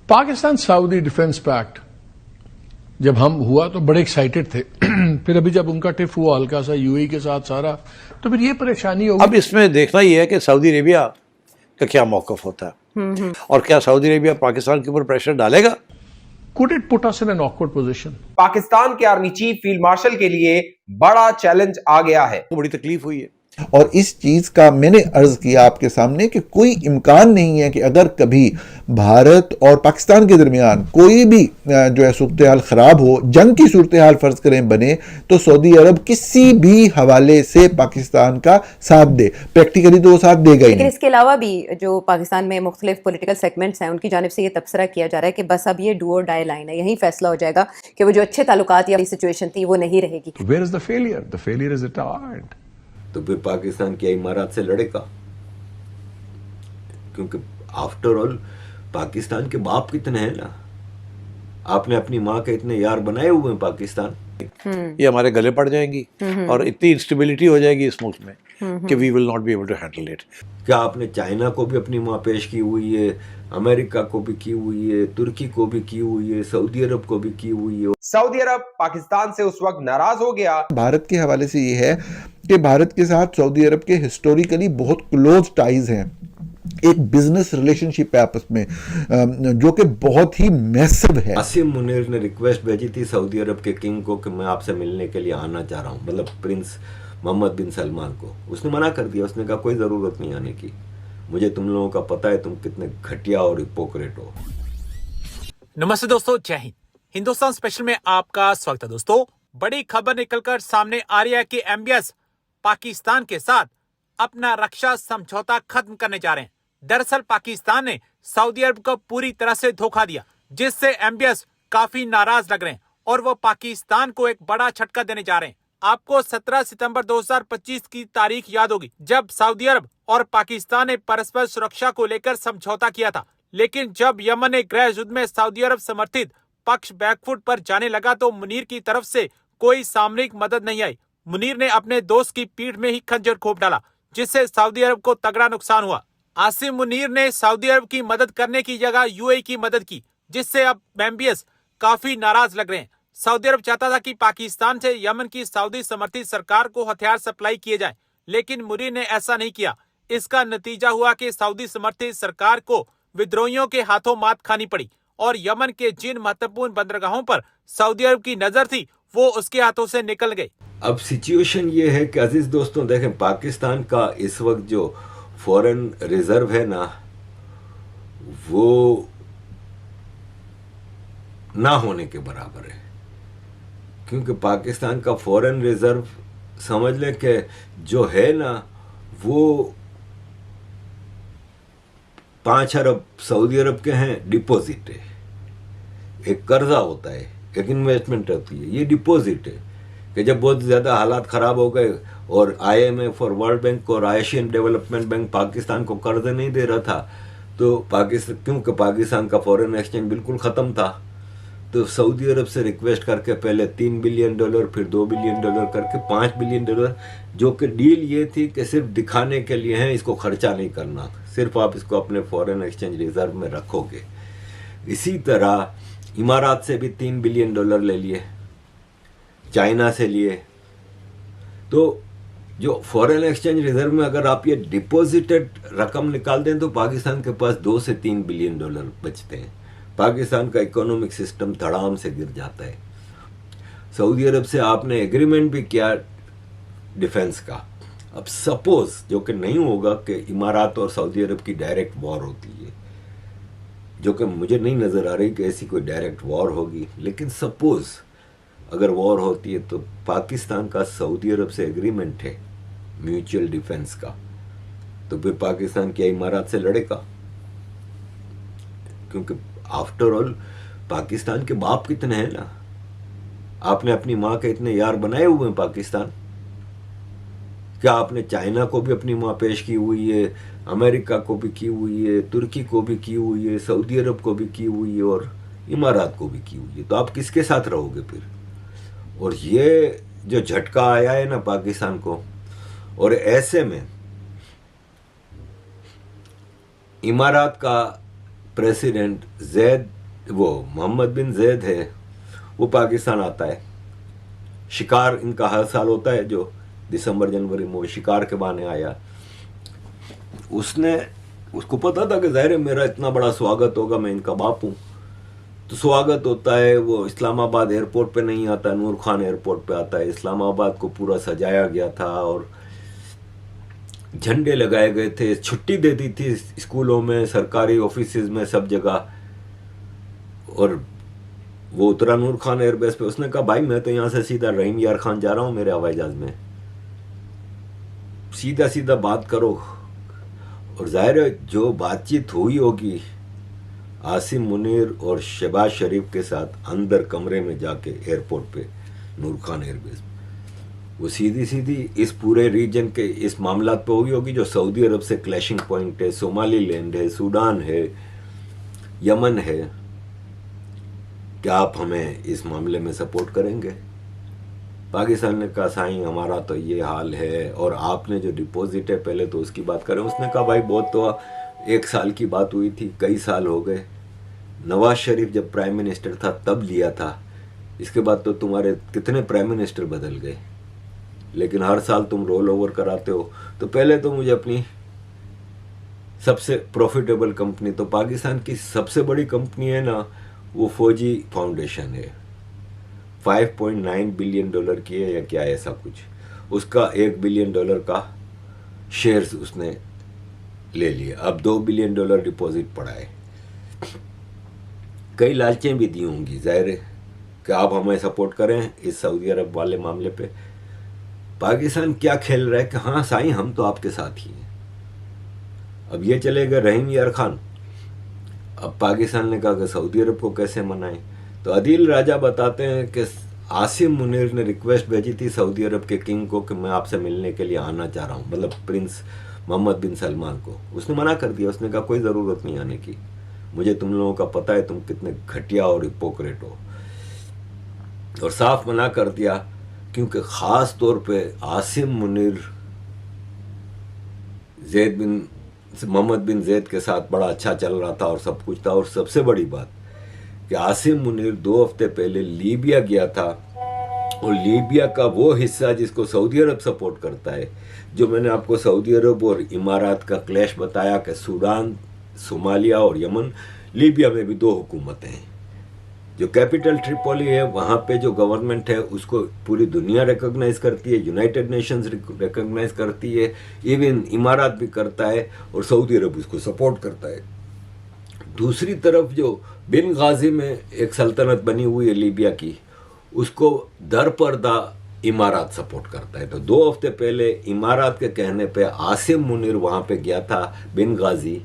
Pakistan Saudi defence pact जब हम हुआ तो बड़े एक्साइटेड थे फिर अभी जब उनका टिफ हुआ हल्का सा यूएई के साथ सारा, तो फिर ये परेशानी होगी। अब इसमें देखना ही है कि सऊदी अरेबिया का क्या मौकफ होता है और क्या सऊदी अरेबिया पाकिस्तान के ऊपर प्रेशर डालेगा। Could it put us in an awkward position? Pakistan के आर्मी चीफ फील्ड मार्शल के लिए बड़ा चैलेंज आ गया है। बड़ी तकलीफ हुई है और इस चीज का मैंने अर्ज किया आपके सामने कि कोई इम्कान नहीं है कि अगर कभी भारत और पाकिस्तान के दरमियान कोई भी जो है सूरत हाल खराब हो, जंग की सूरत हाल फर्ज करें बने, तो सऊदी अरब किसी भी हवाले से पाकिस्तान का साथ दे। प्रैक्टिकली तो वो साथ देगा ही लेकिन नहीं। इसके अलावा भी जो पाकिस्तान में मुख्तलिफ पॉलिटिकल सेगमेंट्स हैं उनकी जानिब से ये तबसरा किया जा रहा है कि बस अब ये डू और डाई लाइन है, यहीं फैसला हो जाएगा कि वो जो अच्छे ताल्लुकात या सिचुएशन थी वो नहीं रहेगी। Where is the failure? The failure is retarded. तो फिर पाकिस्तान क्या इमारात से लड़ेगा? क्योंकि आफ्टर ऑल पाकिस्तान के बाप कितने हैं ना, आपने अपनी माँ के इतने यार बनाए हुए हैं पाकिस्तान। ये हमारे गले पड़ जाएंगी और इतनी इंस्टेबिलिटी हो जाएगी इस मुल्क में कि we will not be able to handle it. क्या आपने चाइना को भी अपनी माँ पेश की हुई है, अमेरिका को भी की हुई है, तुर्की को भी की हुई है, सऊदी अरब को भी की हुई है। सऊदी अरब पाकिस्तान से उस वक्त नाराज हो गया। भारत के हवाले से ये है कि भारत के साथ सऊदी अरब के हिस्टोरिकली बहुत क्लोज टाइज हैं, एक बिजनेस रिलेशनशिप है आपस में जो कि बहुत ही मैसिव है। आसिम मुनीर ने रिक्वेस्ट भेजी थी सऊदी अरब के किंग को कि मैं आपसे मिलने के लिए आना चाह रहा हूँ, मतलब प्रिंस मोहम्मद बिन सलमान को। उसने मना कर दिया, उसने कहा कोई ज़रूरत नहीं आने की, मुझे तुम लोगों का पता है तुम कितने घटिया और हिपोक्रेट हो। नमस्ते दोस्तों, जय हिंद। हिंदुस्तान स्पेशल में आपका स्वागत है। दोस्तों, बड़ी खबर निकलकर सामने आ रही है कि एमबीएस पाकिस्तान के साथ अपना रक्षा समझौता खत्म करने जा रहे हैं। दरअसल पाकिस्तान ने सऊदी अरब को पूरी तरह से धोखा दिया, जिससे एमबीएस काफी नाराज लग रहे हैं और वो पाकिस्तान को एक बड़ा झटका देने जा रहे हैं। आपको 17 सितंबर 2025 की तारीख याद होगी, जब सऊदी अरब और पाकिस्तान ने परस्पर सुरक्षा को लेकर समझौता किया था। लेकिन जब यमन ने गृह युद्ध में सऊदी अरब समर्थित पक्ष बैकफुट पर जाने लगा तो मुनीर की तरफ से कोई सामरिक मदद नहीं आई। मुनीर ने अपने दोस्त की पीठ में ही खंजर घोंप डाला, जिससे सऊदी अरब को तगड़ा नुकसान हुआ। आसिम मुनीर ने सऊदी अरब की मदद करने की जगह यूएई की मदद की, जिससे अब एमबीएस काफी नाराज लग रहे हैं। सऊदी अरब चाहता था कि पाकिस्तान से यमन की सऊदी समर्थित सरकार को हथियार सप्लाई किए जाएं, लेकिन मुनीर ने ऐसा नहीं किया। इसका नतीजा हुआ कि सऊदी समर्थित सरकार को विद्रोहियों के हाथों मात खानी पड़ी और यमन के जिन महत्वपूर्ण बंदरगाहों पर सऊदी अरब की नजर थी वो उसके हाथों से निकल गई। अब सिचुएशन ये है कि अजीज दोस्तों, देखें पाकिस्तान का इस वक्त जो फॉरेन रिजर्व है ना, वो ना होने के बराबर है। क्योंकि पाकिस्तान का फॉरेन रिजर्व समझ लें कि जो है ना, वो 5 अरब सऊदी अरब के हैं, डिपॉजिट है। एक कर्जा होता है, एक इन्वेस्टमेंट होती है, ये डिपॉजिट है कि जब बहुत ज़्यादा हालात ख़राब हो गए और आईएमएफ और वर्ल्ड बैंक और एशियन डेवलपमेंट बैंक पाकिस्तान को कर्ज नहीं दे रहा था, तो पाकिस्तान, क्योंकि पाकिस्तान का फॉरेन एक्सचेंज बिल्कुल ख़त्म था, तो सऊदी अरब से रिक्वेस्ट करके पहले $3 बिलियन, फिर $2 बिलियन करके $5 बिलियन, जो कि डील ये थी कि सिर्फ दिखाने के लिए है, इसको खर्चा नहीं करना, सिर्फ आप इसको अपने फॉरेन एक्सचेंज रिजर्व में रखोगे। इसी तरह इमारात से भी $3 बिलियन ले लिए, चाइना से लिए। तो जो फॉरेन एक्सचेंज रिजर्व में अगर आप ये डिपॉजिटेड रकम निकाल दें तो पाकिस्तान के पास $2 से $3 बिलियन बचते हैं। पाकिस्तान का इकोनॉमिक सिस्टम धड़ाम से गिर जाता है। सऊदी अरब से आपने एग्रीमेंट भी किया डिफेंस का। अब सपोज, जो कि नहीं होगा, कि इमारात और सऊदी अरब की डायरेक्ट वॉर होती है, जो कि मुझे नहीं नज़र आ रही कि ऐसी कोई डायरेक्ट वॉर होगी, लेकिन सपोज अगर वॉर होती है तो पाकिस्तान का सऊदी अरब से एग्रीमेंट है म्यूचुअल डिफेंस का, तो फिर पाकिस्तान क्या इमारात से लड़ेगा? क्योंकि आफ्टर ऑल पाकिस्तान के बाप कितने हैं ना, आपने अपनी माँ के इतने यार बनाए हुए हैं पाकिस्तान। क्या आपने चाइना को भी अपनी माँ पेश की हुई है, अमेरिका को भी की हुई है, तुर्की को भी की हुई है, सऊदी अरब को भी की हुई है और इमारात को भी की हुई है, तो आप किसके साथ रहोगे फिर? और ये जो झटका आया है ना पाकिस्तान को, और ऐसे में इमारात का प्रेसिडेंट जैद वो मोहम्मद बिन जैद है, वो पाकिस्तान आता है। शिकार इनका हर साल होता है, जो दिसंबर जनवरी में, वो शिकार के बहाने आया। उसको पता था कि ज़ाहिर है मेरा इतना बड़ा स्वागत होगा, मैं इनका बाप हूँ, तो स्वागत होता है। वो इस्लामाबाद एयरपोर्ट पे नहीं आता, नूर खान एयरपोर्ट पे आता है। इस्लामाबाद को पूरा सजाया गया था और झंडे लगाए गए थे, छुट्टी दे दी थी स्कूलों में, सरकारी ऑफिसेज में, सब जगह। और वो उतरा नूर खान एयरबेस पे, उसने कहा भाई मैं तो यहाँ से सीधा रहीम यार खान जा रहा हूँ मेरे हवाई जहाज में, सीधा सीधा बात करो। और जाहिर है जो बातचीत हुई होगी आसिम मुनीर और शहबाज शरीफ के साथ अंदर कमरे में जाके एयरपोर्ट पे, नूर खान एयरबेस, वो सीधी सीधी इस पूरे रीजन के इस मामलात पे हुई होगी जो सऊदी अरब से क्लैशिंग पॉइंट है, सोमालीलैंड है, सूडान है, यमन है। क्या आप हमें इस मामले में सपोर्ट करेंगे? पाकिस्तान ने कहा साईं हमारा तो ये हाल है, और आपने जो डिपॉजिट है पहले तो उसकी बात करें। उसने कहा भाई बहुत तो 1 साल की बात हुई थी, कई साल हो गए। नवाज शरीफ जब प्राइम मिनिस्टर था तब लिया था, इसके बाद तो तुम्हारे कितने प्राइम मिनिस्टर बदल गए, लेकिन हर साल तुम रोल ओवर कराते हो। तो पहले तो मुझे अपनी सबसे प्रॉफिटेबल कंपनी, तो पाकिस्तान की सबसे बड़ी कंपनी है ना, वो फौजी फाउंडेशन है, $5.9 बिलियन की है या क्या है ऐसा कुछ, उसका $1 बिलियन का शेयर्स उसने ले लिया। अब $2 बिलियन डिपॉजिट पड़ा है। कई लालचें भी दी होंगी जाहिर है कि आप हमें सपोर्ट करें इस सऊदी अरब वाले मामले पे। पाकिस्तान क्या खेल रहा है कि हाँ साईं हम तो आपके साथ ही हैं। अब ये चले गए रहीम यार खान, अब पाकिस्तान ने कहा कि सऊदी अरब को कैसे मनाएं। तो अदील राजा बताते हैं कि आसिम मुनीर ने रिक्वेस्ट भेजी थी सऊदी अरब के किंग को कि मैं आपसे मिलने के लिए आना चाह रहा हूँ, मतलब प्रिंस मोहम्मद बिन सलमान को। उसने मना कर दिया, उसने कहा कोई ज़रूरत नहीं आने की, मुझे तुम लोगों का पता है तुम कितने घटिया और हिपोक्रेट हो, और साफ मना कर दिया। क्योंकि ख़ास तौर पे आसिम मुनीर मोहम्मद बिन जैद के साथ बड़ा अच्छा चल रहा था और सब कुछ था। और सबसे बड़ी बात कि आसिम मुनीर 2 हफ्ते पहले लीबिया गया था, और लीबिया का वो हिस्सा जिसको सऊदी अरब सपोर्ट करता है, जो मैंने आपको सऊदी अरब और इमारात का क्लैश बताया कि सूडान, सोमालिया और यमन, लीबिया में भी 2 हुकूमतें हैं। जो कैपिटल ट्रिपोली है वहाँ पे जो गवर्नमेंट है उसको पूरी दुनिया रिकॉग्नाइज करती है, यूनाइटेड नेशंस रिकॉग्नाइज करती है, इवन इमारात भी करता है, और सऊदी अरब उसको सपोर्ट करता है। दूसरी तरफ जो बिन गाजी में एक सल्तनत बनी हुई है लीबिया की, उसको दरपर्दा इमारात सपोर्ट करता है। तो 2 हफ्ते पहले इमारात के कहने पे आसिम मुनीर वहाँ पे गया था बिन गाजी,